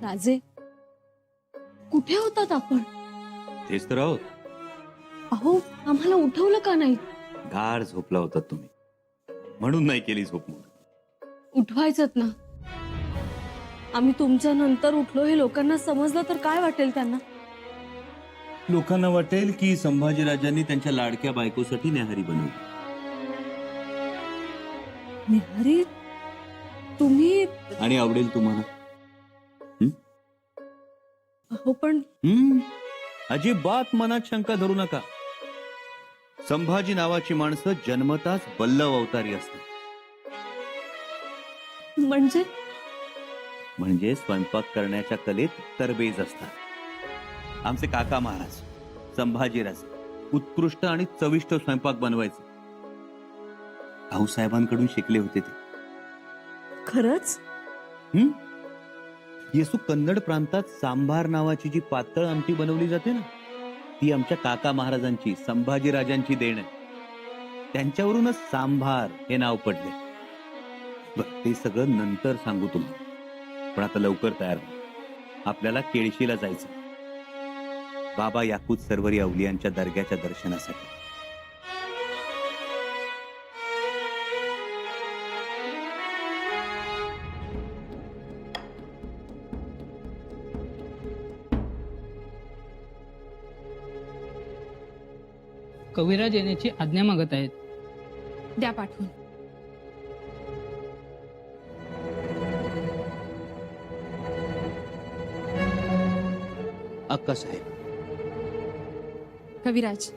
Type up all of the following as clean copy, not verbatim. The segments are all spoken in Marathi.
राजे, कुठे होतात आपण? तेच तर आहोत. अहो, आम्हाला उठवलं का नाही? गाढ झोपला होता तुम्ही, म्हणून नाही केली झोप मोड. उठवायचंत ना. आम्ही तुमच्या नंतर उठलो हे लोकांना समजलं तर काय वाटेल त्यांना? लोकांना वाटेल की संभाजीराजांनी त्यांच्या लाडक्या बायकोसाठी न्याहारी बनवली. निहारी, तुम्ही? आणि आवडेल तुम्हाला. अहो पण अजिबात मनात शंका धरू नका. संभाजी नावाची माणसं जन्मताच बल्लव अवतारी असतात. म्हणजे स्वयंपाक करण्याच्या कलेत तरबेज असतात. आमचे काका महाराज संभाजीराजे उत्कृष्ट आणि चविष्ट स्वयंपाक बनवायचे. भाऊसाहेबांकडून शिकले होते ते. खरंच? येसू कन्नड प्रांतात सांभार नावाची जी पातळ आमटी बनवली जाते ना, ती आमच्या काका महाराजांची संभाजीराजांची देण आहे. त्यांच्यावरूनच सांभार हे नाव पडले. बरं, ते सगळं नंतर सांगू तुम्हाला. पण आता लवकर तयार व्हा, आपल्याला केळशीला जायचं. बाबा याकूत सरवरी अवलियांच्या दर्ग्याच्या दर्शनासाठी. कविराज येण्याची आज्ञा मागत आहेत. द्या पाठवून. अक्कासाहेब. कविराज,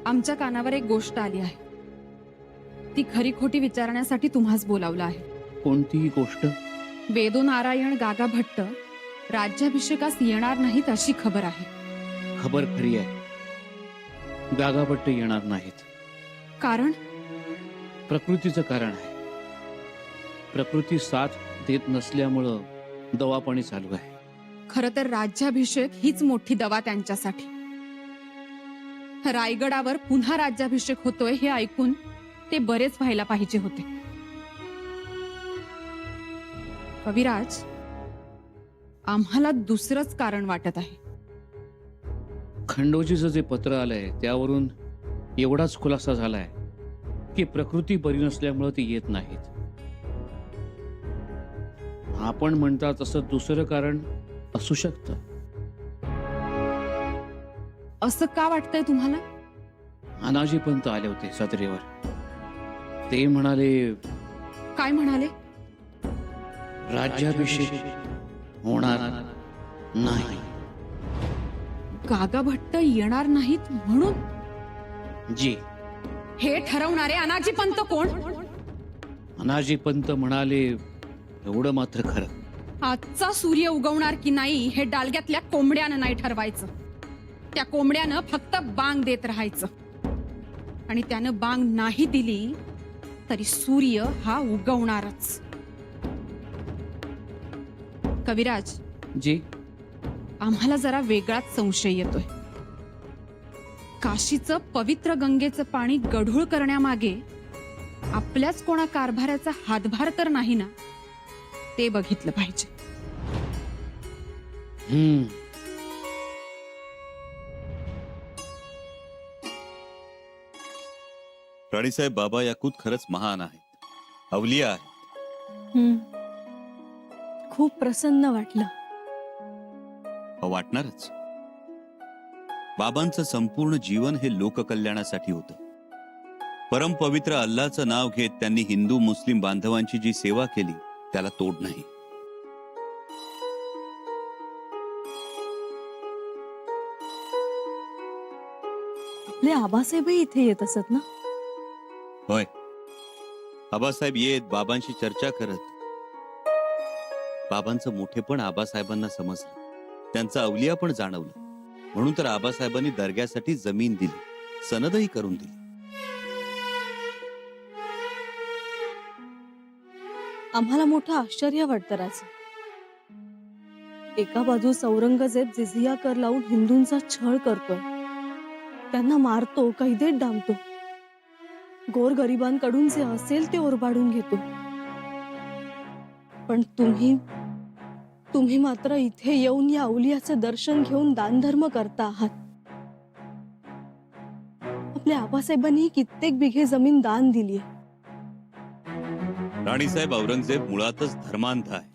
आमच्या कानावर एक गोष्ट आली आहे. ती खरी खोटी विचारण्यासाठी तुम्हास बोलावलं आहे. कोणती गोष्ट? वेदो नारायण गागा भट्ट राज्याभिषेकास येणार नाहीत अशी खबर आहे. खबर खरी आहे. गागा भट्ट येणार नाहीत. कारण? प्रकृतीचं कारण आहे. प्रकृती साथ देत नसल्यामुळं दवापाणी चालू आहे. खर तर राज्याभिषेक हीच मोठी दवा त्यांच्यासाठी. रायगडावर पुन्हा राज्याभिषेक होतोय हे ऐकून ते बरेच व्हायला पाहिजे होते. कविराज, आम्हाला दुसरंच कारण वाटत आहे. खंडोजीचं जे पत्र आलंय त्यावरून एवढाच खुलासा झालाय की प्रकृती बरी नसल्यामुळे ते येत नाहीत. आपण म्हणता तसं दुसरं कारण असू शकतं. असं का वाटतंय तुम्हाला? अनाजी पंत आले होते सत्रेवर. ते म्हणाले. काय म्हणाले? राज्याभिषेक होणार नाही. गागा भट्ट येणार नाहीत म्हणून? जी. हे ठरवणारे अनाजी पंत कोण? अनाजी पंत म्हणाले, एवढं मात्र खरं, आजचा सूर्य उगवणार की नाही हे डालग्यातल्या कोंबड्यानं नाही ठरवायचं. त्या कोंबड्यानं फक्त बांग देत राहायचं. आणि त्यानं बांग नाही दिली तरी सूर्य हा उगवणारच. कविराज जी. आम्हाला जरा वेगळाच संशय येतोय. काशीचं पवित्र गंगेचं पाणी गढूळ करण्यामागे आपल्याच कोणा कारभाराचा हातभार तर नाही ना, ते बघितलं पाहिजे. राणीसाहेब, बाबा याकूत खरंच महान आहेत, अवलिया आहेत. खूप प्रसन्न वाटलं. वाटणारच. बाबांचं संपूर्ण जीवन हे लोककल्याणासाठी होतं. परमपवित्र अल्लाचं नाव घेत त्यांनी हिंदू मुस्लिम बांधवांची जी सेवा केली त्याला तोड नाही. आपले आबासाहेबही इथे येत असत ना? होय, आबासाहेब येत बाबांशी चर्चा करत. बाबांचं मोठेपण आबासाहेबांना समजलं, त्यांचा अवलिया पण जाणवलं. म्हणून तर आबासाहेबांनी दर्ग्यासाठी जमीन दिली, सनदही करून दिली. आम्हाला मोठं आश्चर्य वाटतं राजे. एका बाजूस औरंगजेब जिझिया कर लावून हिंदूंचा छळ करतोय, त्यांना मारतो, कैदेत डांबतो, गोरगरिबांकडून जे असेल ते ओरबाडून घेतो. पण तुम्ही मात्र इथे येऊन या अवलियाचं दर्शन घेऊन दानधर्म करता आहात. आपल्या आबासाहेबांनी कित्येक बिघे जमीन दान दिली. राणीसाहेब, औरंगजेब मुळातच धर्मांध आहे.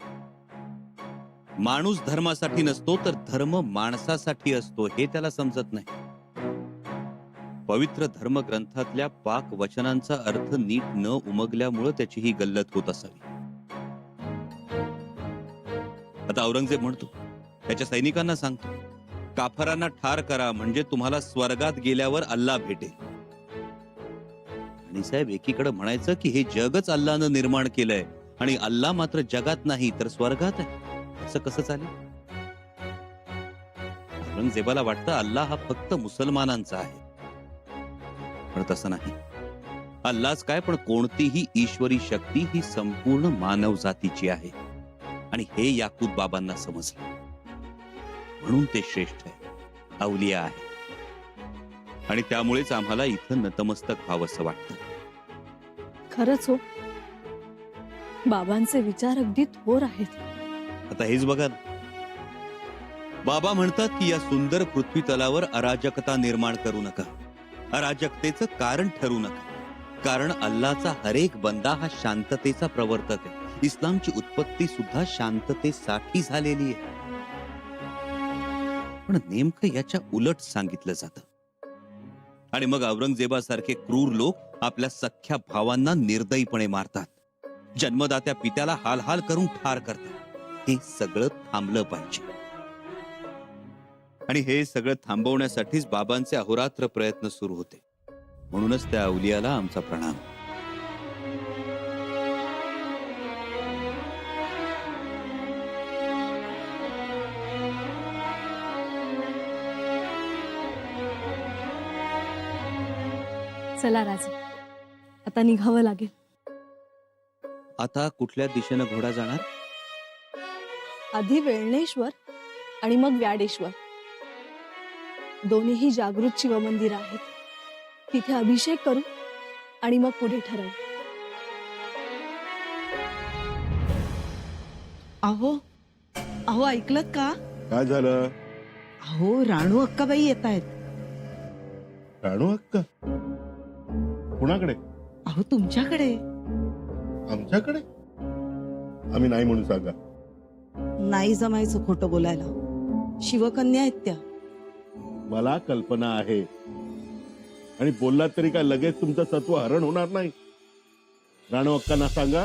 माणूस धर्मासाठी नसतो तर धर्म माणसासाठी असतो हे त्याला समजत नाही. पवित्र धर्मग्रंथातल्या पाक वचनांचा अर्थ नीट न उमगल्यामुळे त्याची ही गल्लत होत असावी. आता औरंगजेब म्हणतो, त्याच्या सैनिकांना सांगतो, काफरांना ठार करा म्हणजे तुम्हाला स्वर्गात गेल्यावर अल्लाह भेटेल. आणि साहेब, एकीकडे म्हणायचं की हे जगच अल्लाहनं निर्माण केलंय आणि अल्लाह मात्र जगात नाही तर स्वर्गात आहे. असं कसं चालेल? औरंगजेबाला वाटतं अल्लाह हा फक्त मुसलमानांचा आहे, पण तसं नाही. अल्लाच काय, पण कोणतीही ईश्वरी शक्ती ही संपूर्ण मानव जातीची आहे. आणि हे याकूत बाबांना समजलं, म्हणून ते श्रेष्ठ आहे, अवलिया आहे. आणि त्यामुळेच आम्हाला इथं नतमस्तक व्हावंसं वाटतं. खरंच हो, बाबांचे विचार अगदी थोर आहेत. आता हेच बघा ना, बाबा म्हणतात की या सुंदर पृथ्वी तलावर अराजकता निर्माण करू नका, अराजकतेचं कारण ठरू नका. कारण अल्लाचा हरेक बंदा हा शांततेचा प्रवर्तक आहे. इस्लामची उत्पत्ती सुद्धा शांततेसाठी झालेली आहे. पण नेमकं याच्या उलट सांगितलं जातं. आणि मग औरंगजेबासारखे क्रूर लोक आपल्या सख्ख्या भावांना निर्दयीपणे मारतात, जन्मदात्या पित्याला हाल करून ठार करतात. हे सगळं थांबलं पाहिजे. आणि हे सगळं थांबवण्यासाठीच बाबांचे अहोरात्र प्रयत्न सुरू होते. म्हणूनच त्या अवलियाला आमचा प्रणाम. चला राजे, आता निघावं लागेल. आता कुठल्या दिशेनं घोडा जाणार? आधी वेळणेश्वर आणि मग व्याडेश्वर. दोन्हीही जागृत शिवमंदिर आहेत. तिथे अभिषेक करू आणि मग पुढे ठरवू. अहो ऐकलत का? काय झालं? अहो राणू अक्काबाई येत आहेत. राणू अक्का? कुणाकडे? अहो तुमच्याकडे. आमच्याकडे? आम्ही नाही म्हणून सांगा. नाही जमायचं खोटं बोलायला. शिवकन्या आहेत त्या. मला कल्पना आहे, आणि बोललात तरी काय लगेच तुमचं सत्व हरण होणार नाही. राणू अक्कांना सांगा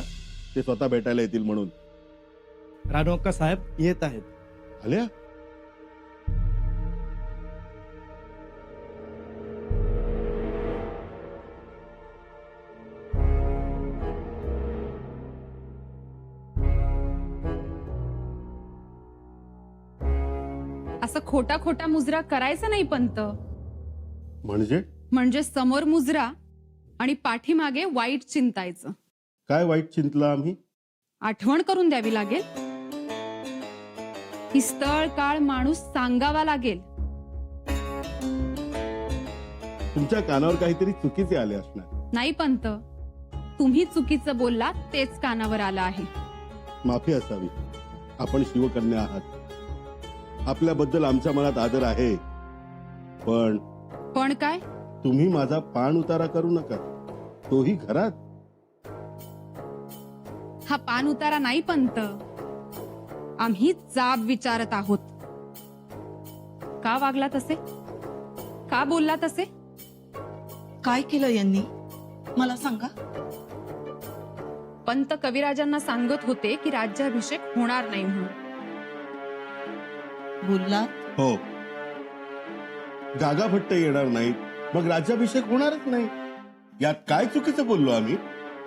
ते स्वतः भेटायला येतील म्हणून. राणू अक्का साहेब येत आहेत. आल्या? असं खोटा खोटा मुजरा करायचा नाही पंत. म्हणजे समोर मुजरा आणि पाठीमागे वाईट चिंतायचं. काय वाईट चिंतलं आम्ही? आठवण करून द्यावी लागेल. ही स्थळ काळ माणूस सांगावा लागेल. तुमच्या कानावर काहीतरी चुकीचे आले असणार. नाही पंत, तुम्ही चुकीचं बोलला तेच कानावर आलं आहे. माफी असावी. आपण शिवकन्या आहात, आपल्याबद्दल आमच्या मनात आदर आहे. पण काय? तुम्ही माझा पान उतारा करू नका, तोही घरात. हा पान उतारा नाही पंत, आम्ही जाब विचारत आहोत. का वागला तसे? का बोलला तसे? काय केलं यांनी मला सांगा. पंत कविराजांना सांगत होते की राज्याभिषेक होणार नाही म्हणून. बोलला हो, गागा भट्ट येणार नाहीत, मग राज्याभिषेक होणारच नाही. यात काय चुकीचं बोललो आम्ही?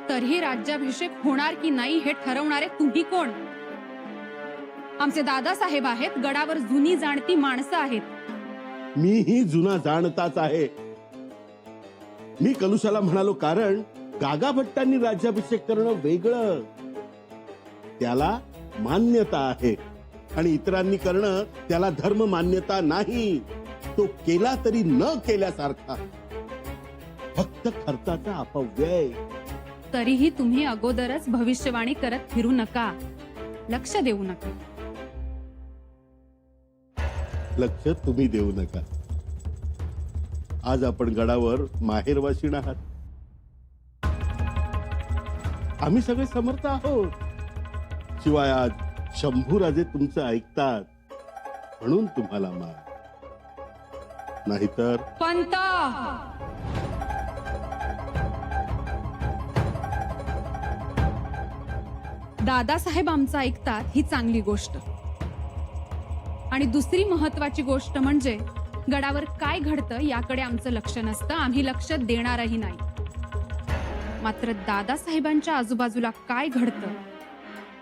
तरीही राज्याभिषेक होणार की नाही हे ठरवणारे तुम्ही कोण? आमचे दादासाहेब आहेत, गडावर जुनी जाणती माणसं आहेत. मीही जुना जाणताच आहे. मी कलुशाला म्हणालो कारण गागा भट्टांनी राज्याभिषेक करणं वेगळं, त्याला मान्यता आहे, आणि इतरांनी करणं त्याला धर्म मान्यता नाही. तो केला तरी न केल्यासारखा. फक्त खर्चाचा अपव्यय. तरीही तुम्ही अगोदरच भविष्यवाणी करत फिरू नका, लक्ष देऊ नका. लक्ष तुम्ही देऊ नका. आज आपण गडावर माहेरवासीण आहात. आम्ही सगळे समर्थ आहोत. शिवाय आज शंभूराजे तुमचं ऐकतात म्हणून तुम्हाला मान. नाहीतर पंत, दादासाहेब आमचं ऐकतात ही चांगली गोष्ट. आणि दुसरी महत्वाची गोष्ट म्हणजे गडावर काय घडतं याकडे आमचं लक्ष नसतं, आम्ही लक्ष देणारही नाही. मात्र दादासाहेबांच्या आजूबाजूला काय घडतं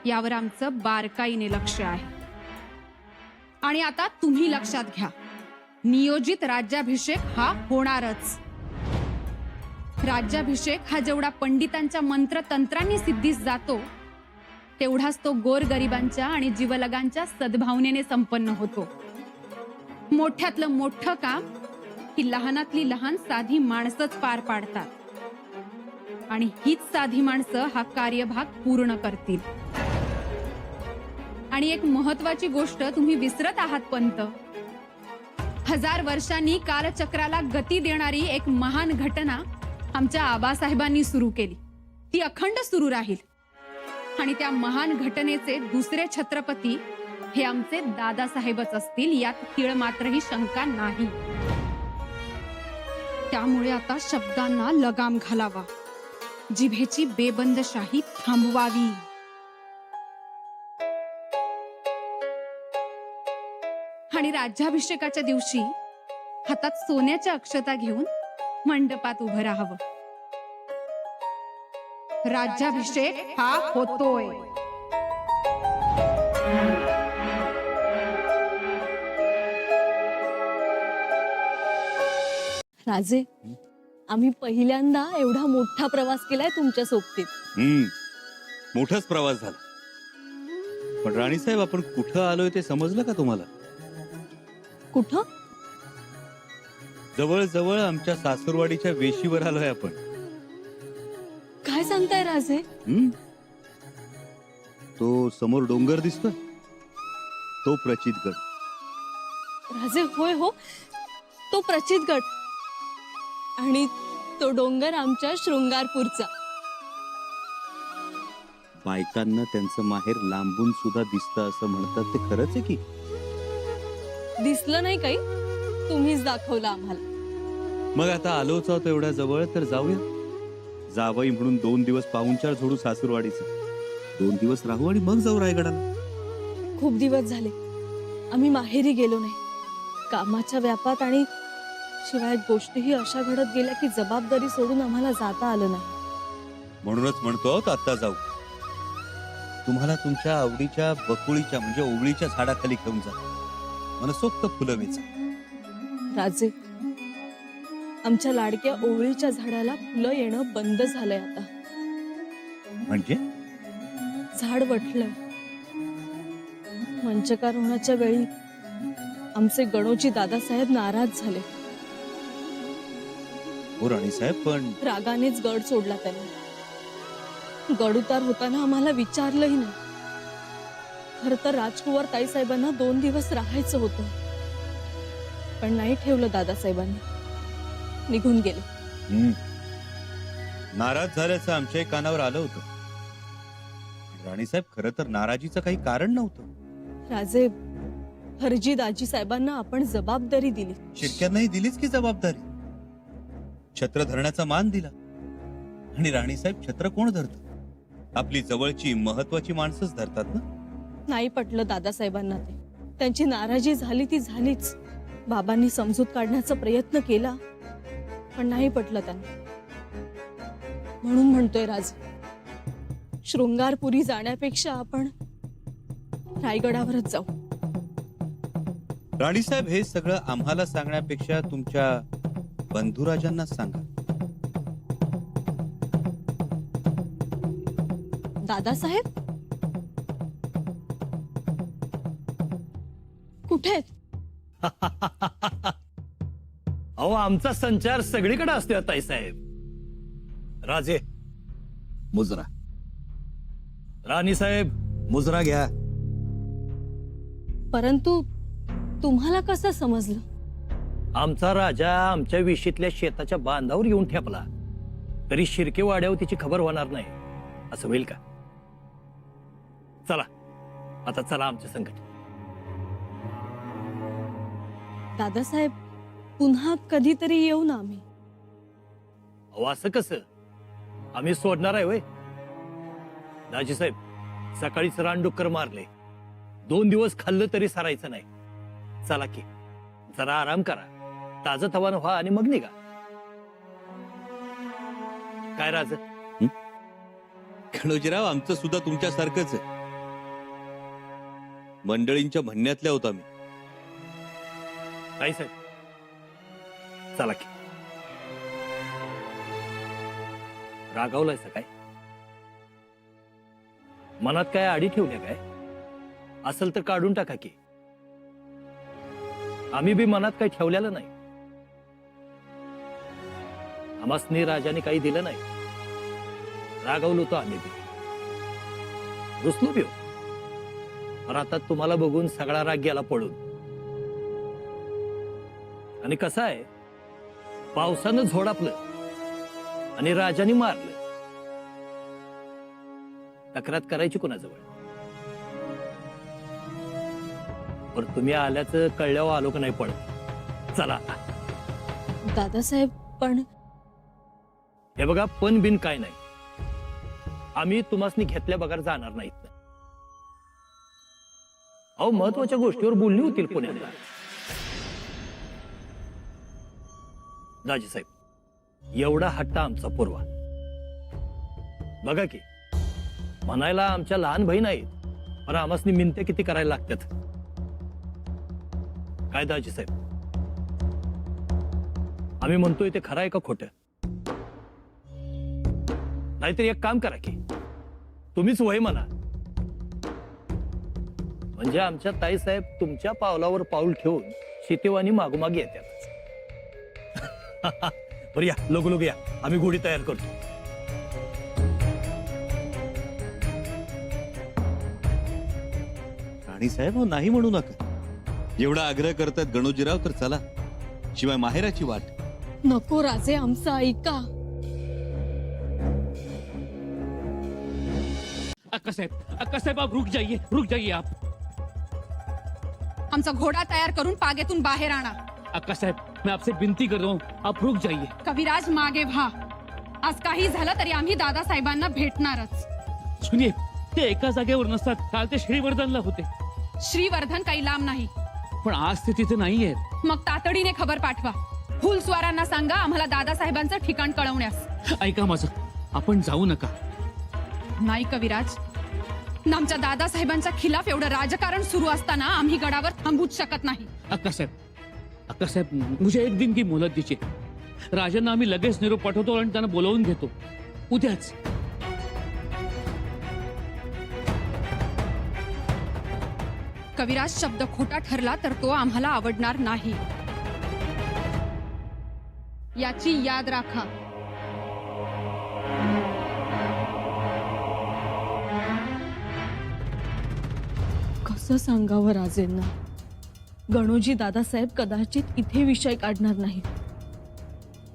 यावर आमचं बारकाईने लक्ष आहे. आणि आता तुम्ही लक्षात घ्या, नियोजित राज्याभिषेक हा होणारच. राज्याभिषेक हा जेवढा पंडितांच्या मंत्रतंत्रांनी सिद्धीस जातो, तेवढाच तो गोरगरिबांच्या आणि जीवलगांच्या सद्भावनेने संपन्न होतो. मोठ्यातलं मोठं काम ही लहानातली लहान साधी माणसंच पार पाडतात. आणि हीच साधी माणसं हा कार्यभाग पूर्ण करतील. आणि एक महत्वाची गोष्ट तुम्ही विसरत आहात पंत. 1000 वर्षांनी कालचक्राला गती देणारी एक महान घटना आमच्या आबासाहेबांनी सुरू केली. ती अखंड सुरू राहील. आणि त्या महान घटनेचे दुसरे छत्रपती हे आमचे दादासाहेबच असतील, यात तीळ मात्रही शंका नाही. त्यामुळे आता शब्दांना लगाम घालावा, जिभेची बेबंदशाही थांबवावी. आणि राज्याभिषेकाच्या दिवशी हातात सोन्याच्या अक्षता घेऊन मंडपात उभं राहावं. राज्याभिषेक हा होतोय. राजे, आम्ही पहिल्यांदा एवढा मोठा प्रवास केलाय तुमच्या सोबतीत. मोठाच प्रवास झाला. पण राणीसाहेब, आपण कुठं आलोय ते समजलं का तुम्हाला? कुठं? जवळ आमच्या सासूरवाडीच्या वेशीवर आलोय आपण. काय सांगताय राजे? तो समोर डोंगर दिसतोय, तो प्रचितगड. राजे, होय हो, तो प्रचितगड. आणि तो डोंगर आमच्या शृंगारपूरचा. बायकांना त्यांचं माहेर लांबून सुद्धा दिसतं असं म्हणतात, ते खरंच आहे की? दिसलं नाही काही, तुम्हीच दाखवलं आम्हाला. मग आता आलोच आहोत एवढ्या जवळ, तर जाऊया. जावई म्हणून 2 दिवस पाहुणचार जोडू सासूरवाडीचा. 2 दिवस राहू आणि मग जाऊ रायगडाला. खूप दिवस झाले आम्ही माहेरी गेलो नाही. कामाच्या व्यापात आणि शिवाय गोष्टीही अशा घडत गेल्या की जबाबदारी सोडून आम्हाला जाता आलं नाही. म्हणूनच म्हणतो आहोत आता जाऊ. तुम्हाला तुमच्या आवडीच्या बकुळीच्या म्हणजे ओवळीच्या झाडाखाली घेऊन जा. मनसोक्त फुलं वेचा. राजे, आमच्या लाडक्या ओवळीच्या झाडाला फुलं येणं बंद झालंय आता. म्हणजे झाड वटलंय. मंचकार होण्याच्या वेळी आमचे गणोजी दादासाहेब नाराज झाले. हो राणीसाहेब, पण रागानेच गड सोडला त्यांनी. गड उतार होताना आम्हाला विचारलंही नाही. खर तर राजकुंवर ताईसाहेबांना 2 दिवस राहायचं होतं, पण नाही ठेवलं दादासाहेबांनी. निघून गेले. नाराज झाल्याचं आमच्याही कानावर आलं होतं. राणीसाहेब, खरं तर नाराजीचं काही कारण नव्हतं. राजे, हरजी दाजी साहेबांना आपण जबाबदारी दिली. शिर्क्यांनाही दिलीच की जबाबदारी. छत्र धरण्याचा मान दिला. आणि राणीसाहेब, छत्र कोण धरतं? आपली जवळची महत्वाची माणसंच धरतात ना. नाही पटलं दादासाहेबांना ते. त्यांची नाराजी झाली ती झालीच. बाबांनी समजूत काढण्याचा प्रयत्न केला, पण नाही पटलं त्यांना. म्हणून म्हणतोय राजे, शृंगारपुरी जाण्यापेक्षा आपण रायगडावरच जाऊ. राणीसाहेब, हे सगळं आम्हाला सांगण्यापेक्षा तुमच्या बंधुराजांना सांगा. दादासाहेब कुठे आहेत? अहो आमचा संचार सगळीकडे असतो ताईसाहेब. राजे मुजरा, राणी साहेब मुजरा घ्या. परंतु तुम्हाला कसं समजलं? आमचा राजा आमच्या विशीतल्या शेताच्या बांधावर येऊन ठेपला तरी शिर्के वाड्यावर तिची खबर होणार नाही असं होईल का? चला आता चला आमच्या संकट. दादासाहेब, पुन्हा कधीतरी येऊ ना आम्ही. अहो असं कसं? आम्ही सोडणार आहे होय? दाजी साहेब, सकाळीच रानडुक्कर मारले, 2 दिवस खाल्लं तरी सरायचं नाही. चला की जरा आराम करा, ताजं तवानं व्हा आणि मग निघा. काय राज? गणोजीराव, आमचं सुद्धा तुमच्यासारखंच आहे. मंडळींच्या म्हणण्यातल्या होता मी. काय साहेब, चला की. रागावलाय काय? मनात काय आडी ठेवल्या काय? असेल तर काढून टाका की. आम्ही बी मनात काही ठेवलेलं नाही. आम्हासनी राजाने काही दिलं नाही. रागावलो तो आम्ही बी, रुसलो बी. पण आता तुम्हाला बघून सगळा राग गेला पळून. आणि कसं आहे, पावसानं झोडापलं आणि राजाने मारलं. तक्रार करायची कोणाजवळ? पण तुम्ही आल्याचं कळल्यावर आलो का नाही पळत. चला दादासाहेब, पण हे बघा, पण बिन काय नाही. आम्ही तुम्हासनी घेतल्या बघार जाणार नाहीत. अहो महत्वाच्या गोष्टीवर बोलणी होतील पुण्याला. दाजी साहेब, एवढा हट्टा आमचा पूर्वा. बघा की, म्हणायला आमच्या लहान बहीण आहेत, पण आम्हासनी मिनते किती करायला लागतात. काय दाजी साहेब, आम्ही म्हणतोय ते खरं आहे का खोटं? नाहीतर एक काम करा की, तुम्हीच वय म्हणा. म्हणजे आमच्या ताई साहेब तुमच्या पावलावर पाऊल ठेवून शेतीवानी मागोमाग येतात. बरं या, लोक या, आम्ही घोडी तयार करतो. राणी साहेब, नाही म्हणू नका. एवढा आग्रह करतात गणोजीराव तर चला, शिवाय माहेराची वाट. नको राजे, आमचं ऐका. अक्का साहेब आप रुक जाइए आप. आमचा घोडा तयार करून पागेतून बाहेर आणा. अक्का साहेब, मैं आपसे विनती कर रहा हूँ, आप रुक जाइए. कविराज मागे व्हा. आज काही झालं तरी आम्ही दादासाहेबांना भेटणारच. सुनिए, ते एका जागेवर नसतात. काल ते श्रीवर्धनला होते. श्रीवर्धन काही लांब नाही. पण आज ते तिथे नाही आहेत. मग तातडीने खबर पाठवा. फुलस्वारांना सांगा आम्हाला दादासाहेबांचं ठिकाण कळवण्यास. ऐका माझं, आपण जाऊ नका. नाही कविराज, आमच्या दादासाहेबांच्या खिलाफ एवढं राजकारण सुरू असताना आम्ही गडावर थांबूच शकत नाही. अक्का साहेब, मुझे एक दिन की मोहलत दीजिए. राजांना आम्ही लगेच निरोप पाठवतो आणि त्यांना बोलावून घेतो उद्याच. कविराज, शब्द खोटा ठरला तर तो आम्हाला आवडणार नाही, याची याद राखा. कसं सांगावं राजेंना? गणोजी दादासाहेब कदाचित इथे विषय काढणार नाहीत,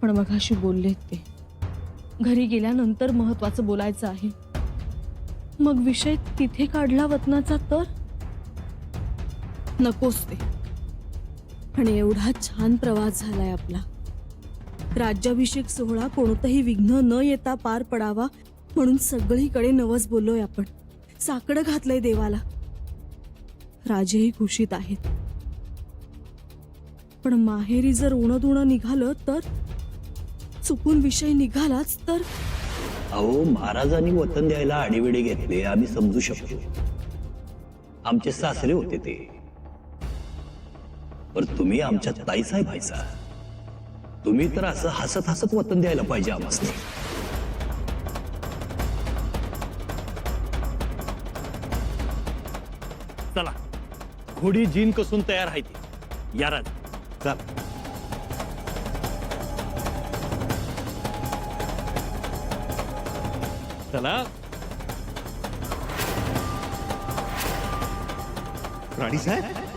पण मगाशी बोललेत ते. घरी गेल्यानंतर महत्वाचं बोलायचं आहे. मग विषय तिथे काढला वतनाचा तर नकोच ते. आणि एवढा छान प्रवास झालाय आपला. राज्याभिषेक सोहळा कोणतंही विघ्न न येता पार पडावा म्हणून सगळीकडे नवस बोललोय आपण. साकडं घातलंय देवाला. राजेही खुशीत आहेत. पण माहेरी जर उणं निघालं तर, चुकून विषय निघालाच तर. अहो, महाराजांनी वतन द्यायला आडीवेडे घेतले आम्ही समजू शकतो. आमचे सासरे होते ते. पण तुम्ही आमच्या ताईसाहेब व्हायचा. तुम्ही तर असं हसत हसत वतन द्यायला पाहिजे आम्हाला. चला, घोडी जीन कसून तयार आहे ती. या राज, चला. चला. राणी साहेब